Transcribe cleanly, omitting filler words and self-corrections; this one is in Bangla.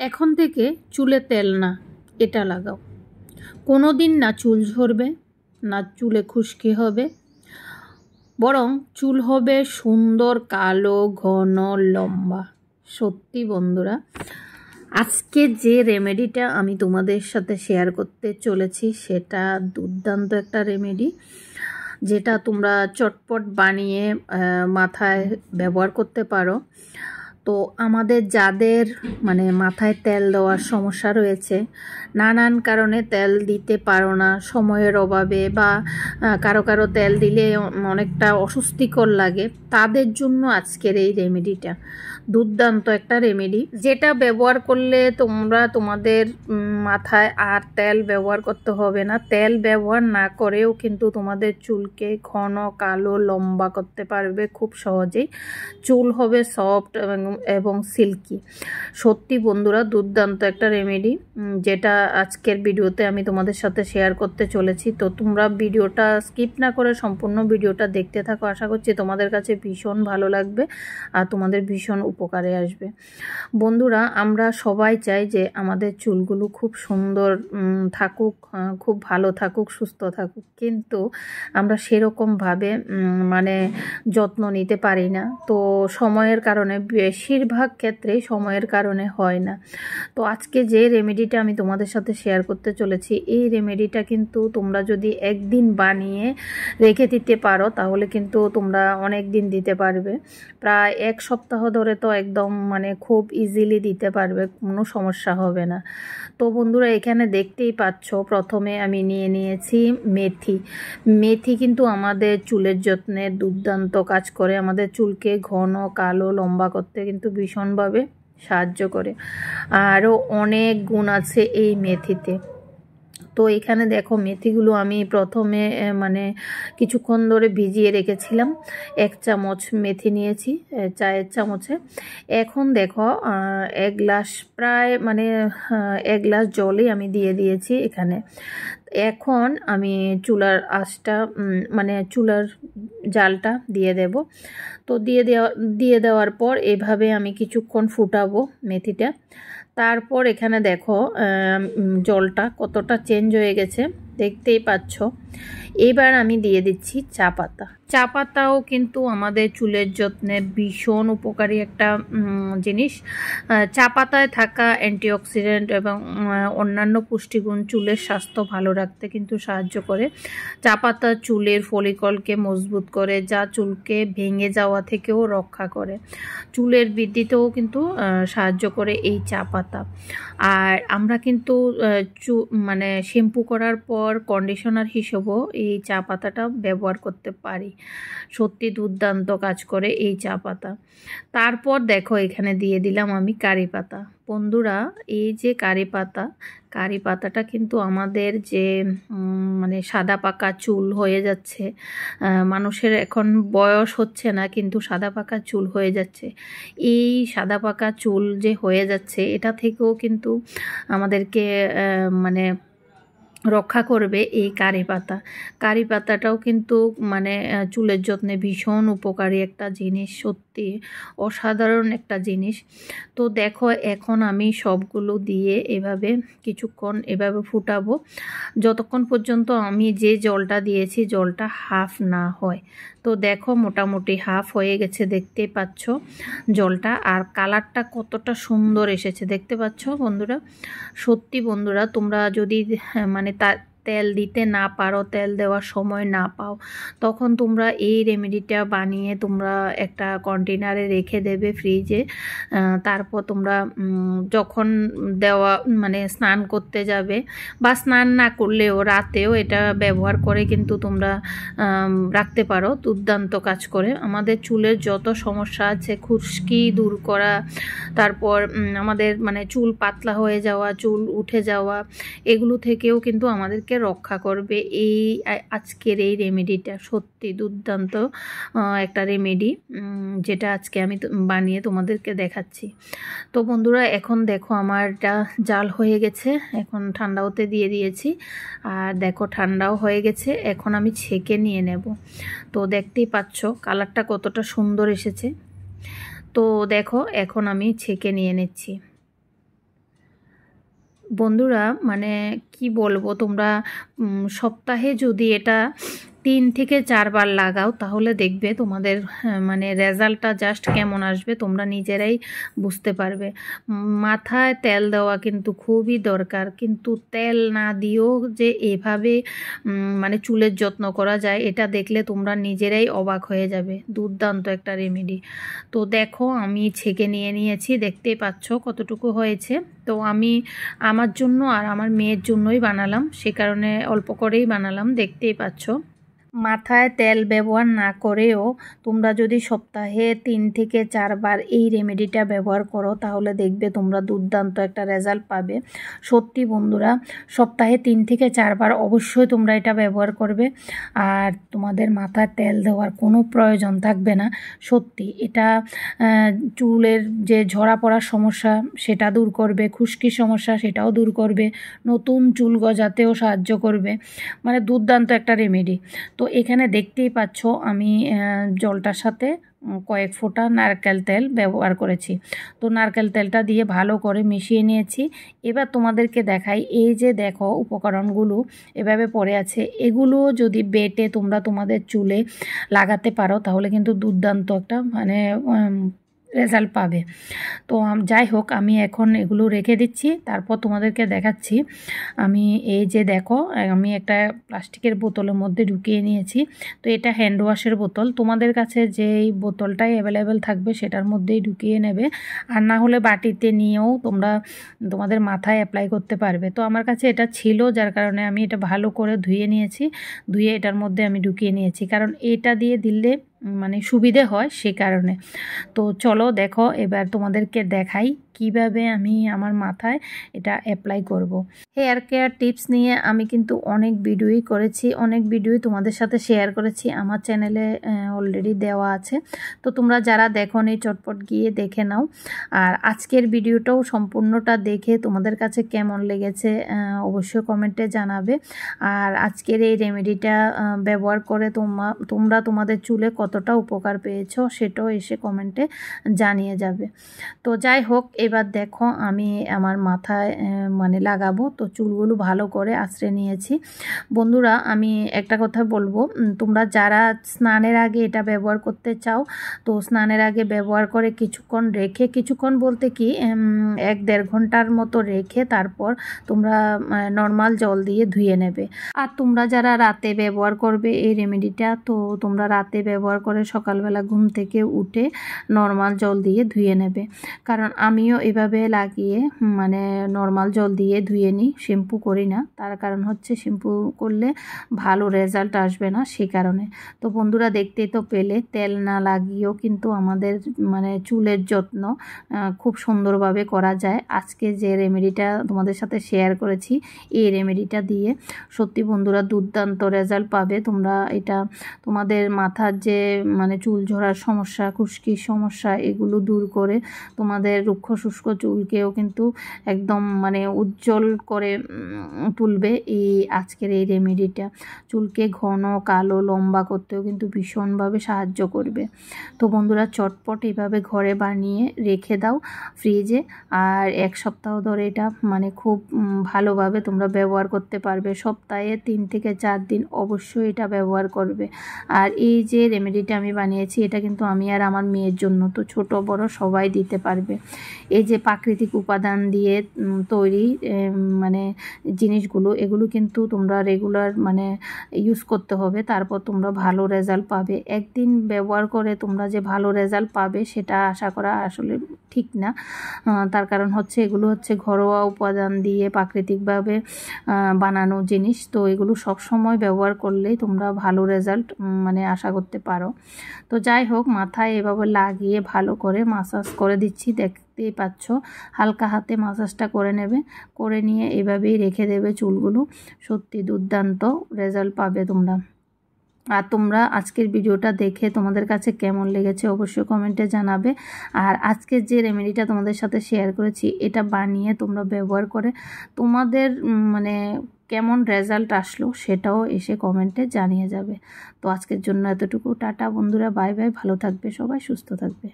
এখন থেকে চুলে তেল না, এটা লাগাও। কোনো দিন না চুল ঝরবে, না চুলে খুশকি হবে, বরং চুল হবে সুন্দর কালো ঘন লম্বা। সত্যি বন্ধুরা, আজকে যে রেমেডিটা আমি তোমাদের সাথে শেয়ার করতে চলেছি সেটা দুর্দান্ত একটা রেমেডি, যেটা তোমরা চটপট বানিয়ে মাথায় ব্যবহার করতে পারো। তো আমাদের যাদের মাথায় তেল দেওয়ার সমস্যা রয়েছে, নানান কারণে তেল দিতে পারো না, সময়ের অভাবে বা কারো কারো তেল দিলে অনেকটা অস্বস্তিকর লাগে, তাদের জন্য আজকের এই রেমেডিটা দুর্দান্ত একটা রেমেডি, যেটা ব্যবহার করলে তোমরা তোমাদের মাথায় আর তেল ব্যবহার করতে হবে না। তেল ব্যবহার না করেও কিন্তু তোমাদের চুলকে ঘন কালো লম্বা করতে পারবে খুব সহজেই। চুল হবে সফট এবং সিল্কি। সত্যি বন্ধুরা, দুর্দান্ত একটা রেমেডি, যেটা আজকের ভিডিওতে আমি তোমাদের সাথে শেয়ার করতে চলেছি। তো তোমরা ভিডিওটা স্কিপ না করে সম্পূর্ণ ভিডিওটা দেখতে থাকো। আশা করছি তোমাদের কাছে ভীষণ ভালো লাগবে আর তোমাদের ভীষণ উপকারে আসবে। বন্ধুরা, আমরা সবাই চাই যে আমাদের চুলগুলো খুব সুন্দর থাকুক, খুব ভালো থাকুক, সুস্থ থাকুক, কিন্তু আমরা সেরকমভাবে যত্ন নিতে পারি না। তো সময়ের কারণে, বেশিরভাগ ক্ষেত্রেই সময়ের কারণে হয় না। তো আজকে যে রেমেডিটা আমি তোমাদের সাথে শেয়ার করতে চলেছি, এই রেমেডিটা কিন্তু তোমরা যদি একদিন বানিয়ে রেখে দিতে পারো তাহলে কিন্তু তোমরা অনেক দিন দিতে পারবে। প্রায় এক সপ্তাহ ধরে তো একদম খুব ইজিলি দিতে পারবে, কোনো সমস্যা হবে না। তো বন্ধুরা, এখানে দেখতেই পাচ্ছ, প্রথমে আমি নিয়ে নিয়েছি মেথি। মেথি কিন্তু আমাদের চুলের যত্নে দুর্দান্ত কাজ করে, আমাদের চুলকে ঘন কালো লম্বা করতে কিন্তু ভীষণভাবে সাহায্য করে। আরও অনেক গুণ আছে এই মেথিতে। তো এখানে দেখো, মেথিগুলো আমি প্রথমে কিছুক্ষণ ধরে ভিজিয়ে রেখেছিলাম। 1 চামচ মেথি নিয়েছি চায়ের চামচে। এখন দেখো, 1 গ্লাস প্রায় 1 গ্লাস জলই আমি দিয়ে দিয়েছি এখানে। এখন আমি চুলার আঁচটা চুলার জালটা দিয়ে দেব। তো দিয়ে দেওয়ার পর এভাবে আমি কিছুক্ষণ ফুটাবো মেথিটা। তারপর এখানে দেখো জলটা কতটা চেঞ্জ হয়ে গেছে, দেখতেই পাচ্ছ। এবার আমি দিয়ে দিচ্ছি চা পাতা। চা পাতাও কিন্তু আমাদের চুলের যত্নে ভীষণ উপকারী একটা জিনিস। চা পাতায় থাকা অ্যান্টিঅক্সিডেন্ট এবং অন্যান্য পুষ্টিগুণ চুলের স্বাস্থ্য ভালো রাখতে কিন্তু সাহায্য করে। চা পাতা চুলের ফলিকলকে মজবুত করে, যা চুলকে ভেঙে যাওয়া থেকেও রক্ষা করে। চুলের বৃদ্ধিতেও কিন্তু সাহায্য করে এই চা পাতা। আর আমরা কিন্তু শ্যাম্পু করার পর কন্ডিশনার হিসেবেও এই চা পাতাটা ব্যবহার করতে পারি। সত্যি দুর্দান্ত কাজ করে এই চা পাতা। তারপর দেখো, এখানে দিয়ে দিলাম আমি কারি পাতা। বন্ধুরা, এই যে কারি পাতাটা কিন্তু আমাদের যে সাদা পাকা চুল হয়ে যাচ্ছে, মানুষের এখন বয়স হচ্ছে না কিন্তু সাদা পাকা চুল হয়ে যাচ্ছে, এই সাদা পাকা চুল যে হয়ে যাচ্ছে, এটা থেকেও কিন্তু আমাদেরকে রক্ষা করবে এই কারি পাতা। কারি পাতাটাও কিন্তু চুলের যত্নে ভীষণ উপকারী একটা জিনিস, সত্যি অসাধারণ একটা জিনিস। তো দেখো, এখন আমি সবগুলো দিয়ে এভাবে কিছুক্ষণ এভাবে ফুটাবো, যতক্ষণ পর্যন্ত আমি যে জলটা দিয়েছি জলটা হাফ না হয়। তো দেখো, মোটামুটি হাফ হয়ে গেছে, দেখতে পাচ্ছ জলটা। আর কালারটা কতটা সুন্দর এসেছে দেখতে পাচ্ছ বন্ধুরা। সত্যি বন্ধুরা, তোমরা যদি তেল দিতে না পারো, তেল দেওয়ার সময় না পাও, তখন তোমরা এই রেমেডিটা বানিয়ে তোমরা একটা কন্টেনারে রেখে দেবে ফ্রিজে। তারপর তোমরা যখন স্নান করতে যাবে বা স্নান না করলেও রাতেও এটা ব্যবহার করে কিন্তু তোমরা রাখতে পারো। দুর্দান্ত কাজ করে আমাদের চুলের যত সমস্যা আছে, খুশকি দূর করা, তারপর আমাদের চুল পাতলা হয়ে যাওয়া, চুল উঠে যাওয়া, এগুলো থেকেও কিন্তু আমাদেরকে রক্ষা করবে এই আজকের এই রেমেডিটা। সত্যি দুর্দান্ত একটা রেমেডি, যেটা আজকে আমি বানিয়ে তোমাদেরকে দেখাচ্ছি। তো বন্ধুরা, এখন দেখো আমার এটা জাল হয়ে গেছে, এখন ঠান্ডা হতে দিয়ে দিয়েছি। আর দেখো ঠান্ডাও হয়ে গেছে, এখন আমি ছেঁকে নিয়ে নেব। তো দেখতেই পাচ্ছ কালারটা কতটা সুন্দর এসেছে। তো দেখো, এখন আমি ছেঁকে নিয়ে নিচ্ছি। বন্ধুরা মানে কি বলবো, তোমরা সপ্তাহে যদি এটা 3 থেকে 4 বার লাগাও তাহলে দেখবে তোমাদের মানে রেজাল্টটা জাস্ট কেমন আসবে তোমরা নিজেরাই বুঝতে পারবে। মাথায় তেল দেওয়া কিন্তু খুবই দরকার, কিন্তু তেল না দিয়েও যে এভাবে মানে চুলের যত্ন করা যায় এটা দেখলে তোমরা নিজেরাই অবাক হয়ে যাবে। দুর্দান্ত একটা রেমেডি। তো দেখো আমি ছেঁকে নিয়েছি, দেখতেই পাচ্ছ কতটুকু হয়েছে। তো আমি আমার জন্য আর আমার মেয়ের জন্যই বানালাম, সে কারণে অল্প করেই বানালাম, দেখতেই পাচ্ছ। মাথায় তেল ব্যবহার না করেও তোমরা যদি সপ্তাহে 3 থেকে 4 বার এই রেমেডিটা ব্যবহার করো তাহলে দেখবে তোমরা দুর্দান্ত একটা রেজাল্ট পাবে। সত্যি বন্ধুরা, সপ্তাহে 3 থেকে 4 বার অবশ্যই তোমরা এটা ব্যবহার করবে, আর তোমাদের মাথায় তেল দেওয়ার কোনো প্রয়োজন থাকবে না। সত্যি এটা চুলের যে ঝরা পড়ার সমস্যা সেটা দূর করবে, খুশকির সমস্যা সেটাও দূর করবে, নতুন চুল গজাতেও সাহায্য করবে, মানে দুর্দান্ত একটা রেমেডি। তো এখানে দেখতেই পাচ্ছ আমি জলটার সাথে কয়েক ফোঁটা নারকেল তেল ব্যবহার করেছি। তো নারকেল তেলটা দিয়ে ভালো করে মিশিয়ে নিয়েছি। এবার তোমাদেরকে দেখাই, এই যে দেখো উপকরণগুলো এভাবে পড়ে আছে, এগুলো যদি বেটে তোমরা তোমাদের চুলে লাগাতে পারো তাহলে কিন্তু দুর্দান্ত একটা মানে রেজাল্ট পাবে। তো যাই হোক আমি এখন এগুলো রেখে দিচ্ছি, তারপর তোমাদেরকে দেখাচ্ছি। আমি এই যে দেখো আমি একটা প্লাস্টিকের বোতলের মধ্যে ঢুকিয়ে নিয়েছি। তো এটা হ্যান্ড ওয়াশের বোতল, তোমাদের কাছে যেই বোতলটাই অ্যাভেলেবেল থাকবে সেটার মধ্যেই ঢুকিয়ে নেবে, আর না হলে বাটিতে নিয়েও তোমরা তোমাদের মাথায় অ্যাপ্লাই করতে পারবে। তো আমার কাছে এটা ছিল, যার কারণে আমি এটা ভালো করে ধুয়ে নিয়েছি, ধুয়ে এটার মধ্যে আমি ঢুকিয়ে নিয়েছি, কারণ এটা দিয়ে দিলে মানে সুবিধে হয় সে কারণে। তো চলো দেখো এবার তোমাদেরকে দেখাই কিভাবে আমি আমার মাথায় এটা অ্যাপ্লাই করব। হেয়ার কেয়ার টিপস নিয়ে আমি কিন্তু অনেক ভিডিওই করেছি, অনেক ভিডিওই তোমাদের সাথে শেয়ার করেছি, আমার চ্যানেলে অলরেডি দেওয়া আছে। তো তোমরা যারা দেখোনি চটপট গিয়ে দেখে নাও। আর আজকের ভিডিওটাও সম্পূর্ণটা দেখে তোমাদের কাছে কেমন লেগেছে অবশ্যই কমেন্টে জানাবে। আর আজকের এই রেমেডিটা ব্যবহার করে তোমরা তোমাদের চুলে কতটা উপকার পেয়েছো সেটাও এসে কমেন্টে জানিয়ে যাবে। তো যাই হোক এবার দেখো আমি আমার মাথায় মানে লাগাবো। তো চুলগুলো ভালো করে আঁচড়ে নিয়েছি। বন্ধুরা আমি একটা কথা বলবো, তোমরা যারা স্নানের আগে এটা ব্যবহার করতে চাও তো স্নানের আগে ব্যবহার করে কিছুক্ষণ রেখে, কিছুক্ষণ বলতে কি 1-1.5 ঘন্টার মতো রেখে তারপর তোমরা নর্মাল জল দিয়ে ধুয়ে নেবে। আর তোমরা যারা রাতে ব্যবহার করবে এই রেমেডিটা, তো তোমরা রাতে ব্যবহার করে সকালবেলা ঘুম থেকে উঠে নর্মাল জল দিয়ে ধুয়ে নেবে। কারণ আমিও এভাবে লাগিয়ে মানে নর্মাল জল দিয়ে ধুয়ে নিই, শ্যাম্পু করি না। তার কারণ হচ্ছে শ্যাম্পু করলে ভালো রেজাল্ট আসবে না সে কারণে। তো বন্ধুরা দেখতেই তো পেলে, তেল না লাগিয়েও কিন্তু আমাদের মানে চুলের যত্ন খুব সুন্দরভাবে করা যায়। আজকে যে রেমেডিটা তোমাদের সাথে শেয়ার করেছি এই রেমেডিটা দিয়ে সত্যি বন্ধুরা দুর্দান্ত রেজাল্ট পাবে। তোমরা এটা তোমাদের মাথার যে মানে চুল ঝরার সমস্যা, খুশকির সমস্যা এগুলো দূর করে তোমাদের রুক্ষ শুষ্ক চুলকেও কিন্তু একদম মানে উজ্জ্বল করে তুলবে এই আজকের এই রেমেডিটা। চুলকে ঘন কালো লম্বা করতেও কিন্তু ভীষণভাবে সাহায্য করবে। তো বন্ধুরা চটপট এইভাবে ঘরে বানিয়ে রেখে দাও ফ্রিজে, আর 1 সপ্তাহ ধরে এটা মানে খুব ভালোভাবে তোমরা ব্যবহার করতে পারবে। সপ্তাহে 3 থেকে 4 দিন অবশ্যই এটা ব্যবহার করবে। আর এই যে রেমেডিটা আমি বানিয়েছি এটা কিন্তু আমি আর আমার মেয়ের জন্য, তো ছোট বড় সবাই দিতে পারবে। এই যে প্রাকৃতিক উপাদান দিয়ে তৈরি মানে জিনিসগুলো, এগুলো কিন্তু তোমরা রেগুলার মানে ইউজ করতে হবে, তারপর তোমরা ভালো রেজাল্ট পাবে। একদিন ব্যবহার করে তোমরা যে ভালো রেজাল্ট পাবে সেটা আশা করা আসলে ঠিক না। তার কারণ হচ্ছে এগুলো হচ্ছে ঘরোয়া উপাদান দিয়ে প্রাকৃতিকভাবে বানানো জিনিস, তো এগুলো সব সময় ব্যবহার করলেই তোমরা ভালো রেজাল্ট মানে আশা করতে পারো। তো যাই হোক মাথায় এভাবে লাগিয়ে ভালো করে মাসাজ করে দিচ্ছি, দেখতেই পাচ্ছ। হালকা হাতে মাসাজটা করে নেবে, করে নিয়ে এভাবেই রেখে দেবে চুলগুলো। সত্যি দুর্দান্ত রেজাল্ট পাবে তোমরা। আর তোমরা আজকের ভিডিওটা দেখে তোমাদের কাছে কেমন লেগেছে অবশ্যই কমেন্টে জানাবে। আর আজকের যে রেমেডিটা তোমাদের সাথে শেয়ার করেছি এটা বানিয়ে তোমরা ব্যবহার করে তোমাদের মানে কেমন রেজাল্ট আসলো সেটাও এসে কমেন্টে জানিয়ে যাবে। তো আজকের জন্য এতটুকু, টাটা বন্ধুরা, বাই বাই, ভালো থাকবে সবাই, সুস্থ থাকবে।